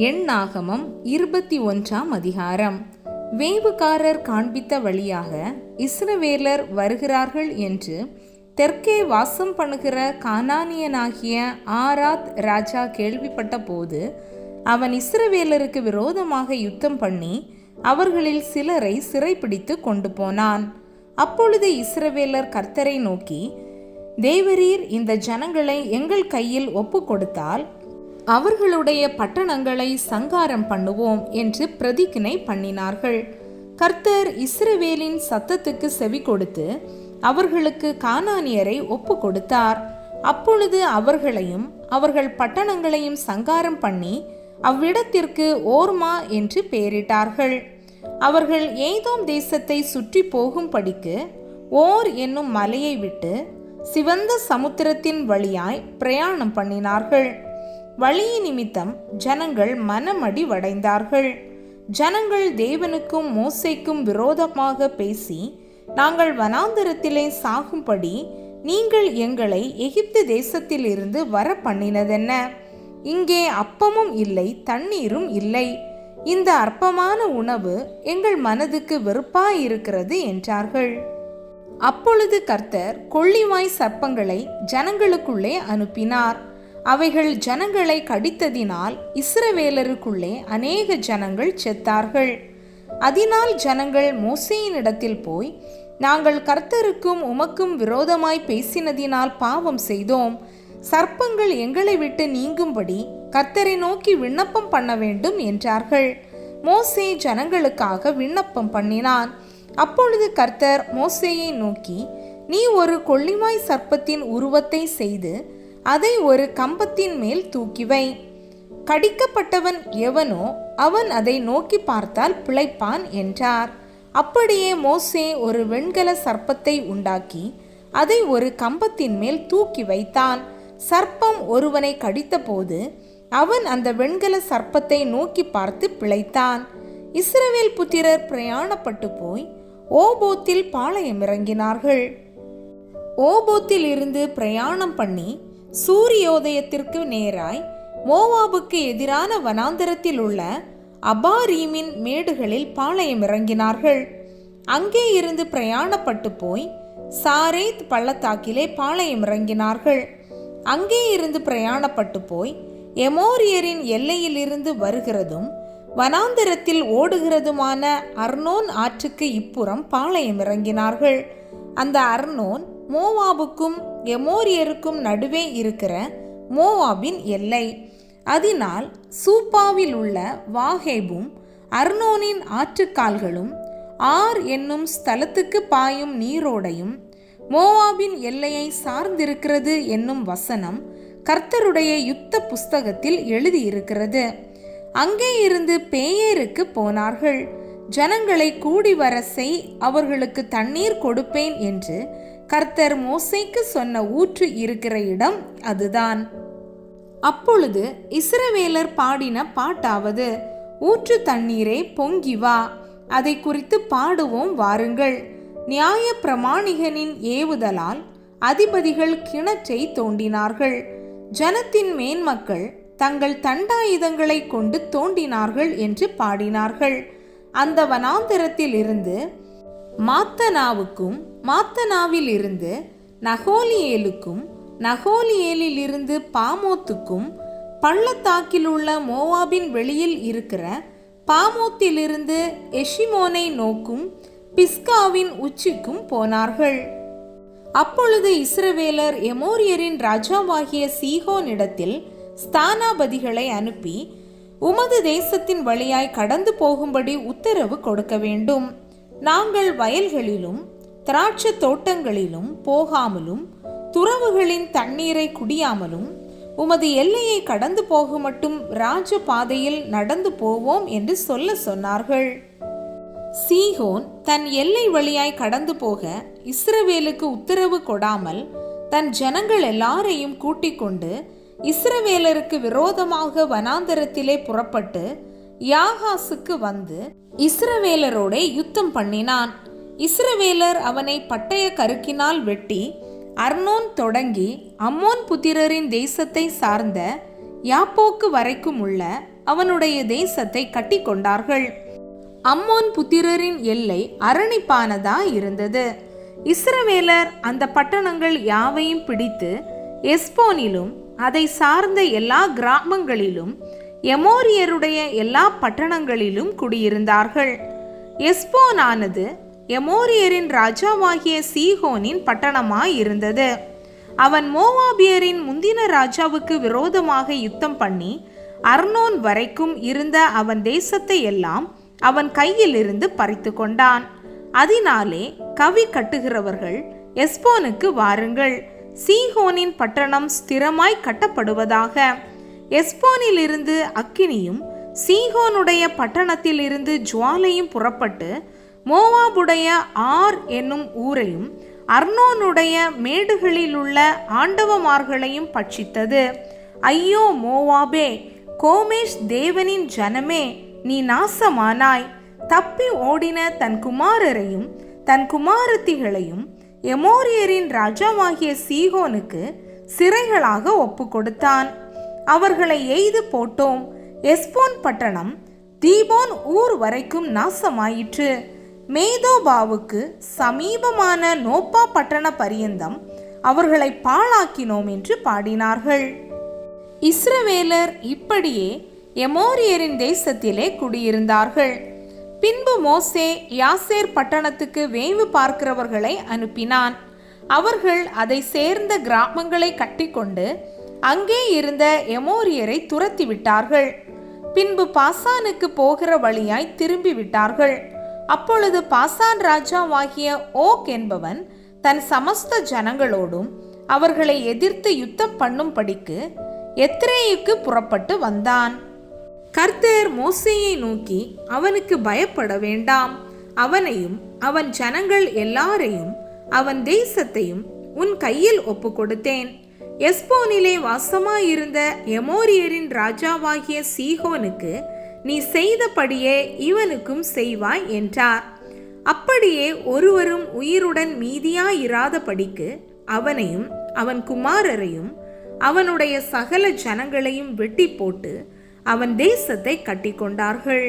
எண்ணாகமம் 21ஆம் அதிகாரம். வேவுகாரர் காண்பித்த வழியாக இஸ்ரவேலர் வருகிறார்கள் என்று தெற்கே வாசம் பண்ணுகிற கானானியனாகிய ஆராத் ராஜா கேள்விப்பட்ட போது அவன் இஸ்ரவேலருக்கு விரோதமாக யுத்தம் பண்ணி அவர்களில் சிலரை சிறைப்பிடித்து கொண்டு போனான். அப்பொழுது இஸ்ரவேலர் கர்த்தரை நோக்கி, தேவரீர் இந்த ஜனங்களை எங்கள் கையில் ஒப்பு கொடுத்தால் அவர்களுடைய பட்டணங்களை சங்காரம் பண்ணுவோம் என்று பிரதிஜ்ஞை பண்ணினார்கள். கர்த்தர் இஸ்ரவேலின் சத்தத்துக்கு செவி கொடுத்து அவர்களுக்கு கானானியரை ஒப்பு கொடுத்தார். அப்பொழுது அவர்களையும் அவர்கள் பட்டணங்களையும் சங்காரம் பண்ணி அவ்விடத்திற்கு ஓர்மா என்று பெயரிட்டார்கள். அவர்கள் ஏதோம் தேசத்தை சுற்றி போகும்படிக்கு ஓர் என்னும் மலையை விட்டு சிவந்த சமுத்திரத்தின் வழியாய் பிரயாணம் பண்ணினார்கள். வழியின் நிமித்தம் ஜனங்கள் மனமடி வடைந்தார்கள். ஜனங்கள் தேவனுக்கும் மோசேக்கும் விரோதமாக பேசி, நாங்கள் வனாந்தரத்திலே சாகும்படி நீங்கள் எங்களை எகிப்து தேசத்திலிருந்து வர பண்ணினதென்ன? இங்கே அப்பமும் இல்லை, தண்ணீரும் இல்லை. இந்த அற்பமான உணவு எங்கள் மனதுக்கு வெறுப்பாயிருக்கிறது என்றார்கள். அப்பொழுது கர்த்தர் கொள்ளிவாய் சர்ப்பங்களை ஜனங்களுக்குள்ளே அனுப்பினார். அவைகள் ஜனங்களை கடித்ததினால் இஸ்ரவேலருக்குள்ளே அநேக ஜனங்கள் செத்தார்கள். அதனால் ஜனங்கள் மோசேயினிடத்தில் போய், நாங்கள் கர்த்தருக்கும் உமக்கும் விரோதமாய் பேசினதினால் பாவம் செய்தோம். சர்ப்பங்கள் எங்களை விட்டு நீங்கும்படி கர்த்தரை நோக்கி விண்ணப்பம் பண்ண வேண்டும் என்றார்கள். மோசே ஜனங்களுக்காக விண்ணப்பம் பண்ணினான். அப்பொழுது கர்த்தர் மோசேயை நோக்கி, நீ ஒரு கொள்ளிவாய் சர்ப்பத்தின் உருவத்தை செய்து அதை ஒரு கம்பத்தின் மேல் தூக்கிவை. கடிக்கப்பட்டவன் எவனோ அவன் அதை நோக்கி பார்த்தால் பிழைப்பான் என்றார். அப்படியே மோசே ஒரு வெண்கல சர்ப்பத்தை உண்டாக்கி அதை ஒரு கம்பத்தின் மேல் தூக்கி வைத்தான். சர்ப்பம் ஒருவனை கடித்தபோது அவன் அந்த வெண்கல சர்ப்பத்தை நோக்கி பார்த்து பிழைத்தான். இஸ்ரவேல் புத்திரர் பிரயாணப்பட்டு போய் ஓபோத்தில் பாளையம் இறங்கினார்கள். ஓபோத்தில் இருந்து பிரயாணம் பண்ணி சூரியோதயத்திற்கு நேராய் மோவாபுக்கு எதிரான வனாந்தரத்தில் உள்ள அபாரீமின் மேடுகளில் பாளையம் இறங்கினார்கள். அங்கே இருந்து பிரயாணப்பட்டு போய் சாரேத் பள்ளத்தாக்கிலே பாளையம் இறங்கினார்கள். அங்கே இருந்து பிரயாணப்பட்டு போய் எமோரியரின் எல்லையிலிருந்து வருகிறதும் வனாந்தரத்தில் ஓடுகிறதுமான அர்னோன் ஆற்றுக்கு இப்புறம் பாளையம் இறங்கினார்கள். அந்த அர்னோன் மோவாபுக்கும் எமோரியருக்கும் நடுவே இருக்கிற மோவாபின் எல்லை. அதனால் சூப்பாவில் உள்ள வாகேபும் அர்னோனின் ஆற்றுக்கால்களும் ஆர் என்னும் ஸ்தலத்துக்கு பாயும் நீரோடையும் மோவாபின் எல்லையை சார்ந்திருக்கிறது என்னும் வசனம் கர்த்தருடைய யுத்த புஸ்தகத்தில் எழுதியிருக்கிறது. அங்கே இருந்து பேயேருக்கு போனார்கள். ஜனங்களை கூடி வர செய், அவர்களுக்கு தண்ணீர் கொடுப்பேன் என்று கர்த்தர் மோசேக்கு சொன்ன ஊற்று இருக்கிற இடம் அதுதான். அப்பொழுது இஸ்ரவேலர் பாடின பாட்டாவது, ஊற்று தண்ணீரே பொங்கி வா, அதை குறித்து பாடுவோம் வாருங்கள். நியாய பிரமாணிகனின் ஏவுதலால் அதிபதிகள் கிணற்றை தோண்டினார்கள். ஜனத்தின் மேன்மக்கள் தங்கள் தண்டாயுதங்களை கொண்டு தோண்டினார்கள் என்று பாடினார்கள். அந்த வனாந்தரத்தில் இருந்து மாத்தனாவுக்கும் மாத்தனாவில் இருந்து நகோலியேலுக்கும் நகோலியேலில் இருந்து பாமோத்துக்கும் பள்ளத்தாக்கில் உள்ள மோவாபின் வெளியில் இருக்கிற பாமோத்திலிருந்து எஷிமோனை நோக்கும் பிஸ்காவின் உச்சிக்கும் போனார்கள். அப்பொழுது இஸ்ரவேலர் எமோரியரின் ராஜாவாகிய சீகோனிடத்தில் ஸ்தானாபதிகளை அனுப்பி, உமது தேசத்தின் வழியாய் கடந்து போகும்படி உத்தரவு கொடுக்க வேண்டும். நாங்கள் வயல்களிலும் திராட்சை தோட்டங்களிலும் போகாமலும் துறவுகளின் தண்ணீரை குடியாமலும் உமது எல்லையை கடந்து போக மட்டும் ராஜ பாதையில் நடந்து போவோம் என்று சொன்னார்கள். சீகோன் தன் எல்லை வழியாய் கடந்து போக இஸ்ரவேலுக்கு உத்தரவு கொடாமல் தன் ஜனங்கள் எல்லாரையும் கூட்டிக் கொண்டு இஸ்ரவேலருக்கு விரோதமாக வனாந்தரத்திலே புறப்பட்டு யாகாசுக்கு வந்து இஸ்ரவேலரோட யுத்தம் பண்ணினான். இஸ்ரவேலர் அவனை பட்டய கருக்கினால் வெட்டி அர்னோன் தொடங்கி அம்மோன் புத்திரரின் தேசத்தை சார்ந்த யாப்போக்கு வரைக்கும் உள்ள அவனுடைய தேசத்தை கட்டி கொண்டார்கள். அம்மோன் புத்திரரின் எல்லை அரணிப்பானதா இருந்தது. இஸ்ரவேலர் அந்த பட்டணங்கள் யாவையும் பிடித்து எஸ்போனிலும் அதை சார்ந்த எல்லா கிராமங்களிலும் எமோரியருடைய எல்லா பட்டணங்களிலும் குடியிருந்தார்கள். எஸ்போனானது எமோரியரின் ராஜாவாகிய சீகோனின் பட்டணமாயிருந்தது. அவன் மோவாபியரின் முந்தின ராஜாவுக்கு விரோதமாக யுத்தம் பண்ணி அர்னோன் வரைக்கும் இருந்த அவன் தேசத்தை எல்லாம் அவன் கையில் இருந்து பறித்து கொண்டான். அதனாலே கவி கட்டுகிறவர்கள் எஸ்போனுக்கு வாருங்கள், சீகோனின் பட்டணம் ஸ்திரமாய் கட்டப்படுவதாக. எஸ்போனில் இருந்து அக்கினியும் சீகோனுடைய பட்டணத்தில் இருந்து ஜுவாலையும் புறப்பட்டு மோவாபுடைய ஆர் என்னும் ஊரையும் அர்னோனுடைய மேடுகளில் உள்ள ஆண்டவமார்களையும் பட்சித்தது. ஐயோ மோவாபே, கோமேஷ் தேவனின் ஜனமே, நீ நாசமானாய். தப்பி ஓடின தன் குமாரரையும் தன் குமாரத்திகளையும் எமோரியரின் ராஜாவாகிய சீகோனுக்கு சிறைகளாக ஒப்பு கொடுத்தான். அவர்களை எய்து போட்டோம். எஸ்போன் பட்டணம் தீபோன் ஊர் வரைக்கும் நாசமாயிற்று. மேதோபாவுக்கு சமீபமான நோப்பா பட்டண பரியந்தம் அவர்களை பாழாக்கினோம் என்று பாடினார்கள். இஸ்ரவேலர் இப்படியே எமோரியரின் தேசத்திலே குடியிருந்தார்கள். பின்பு மோசே யாசேர் பட்டணத்துக்கு வேவு பார்க்கிறவர்களை அனுப்பினான். அவர்கள் அதை சேர்ந்த கிராமங்களை கட்டிக்கொண்டு அங்கே இருந்த எமோரியரை துரத்தி விட்டார்கள். பின்பு பாசானுக்கு போகிற வழியாய் திரும்பி விட்டார்கள். அப்பொழுது பாசான் ராஜாவாகிய ஓக் என்பவன் தன் சமஸ்த ஜனங்களோடும் அவர்களை எதிர்த்து யுத்தம் பண்ணும்படிக்கு எத்ரேயுக்கு புறப்பட்டு வந்தான். கர்த்தர் மோசேயை நோக்கி, அவனுக்கு பயப்பட வேண்டாம், அவனையும் அவன் ஜனங்கள் எல்லாரையும் அவன் தேசத்தையும் உன் கையில் ஒப்பு கொடுத்தேன். எஸ்போனிலே வாசமாயிருந்த எமோரியரின் ராஜாவாகிய சீகோனுக்கு நீ செய்தபடியே இவனுக்கும் செய்வாய் என்றார். அப்படியே ஒருவரும் உயிருடன் மீதியாயிராதபடிக்கு அவனையும் அவன் குமாரரையும் அவனுடைய சகல ஜனங்களையும் வெட்டி போட்டு அவன் தேசத்தை கட்டி கொண்டார்கள்.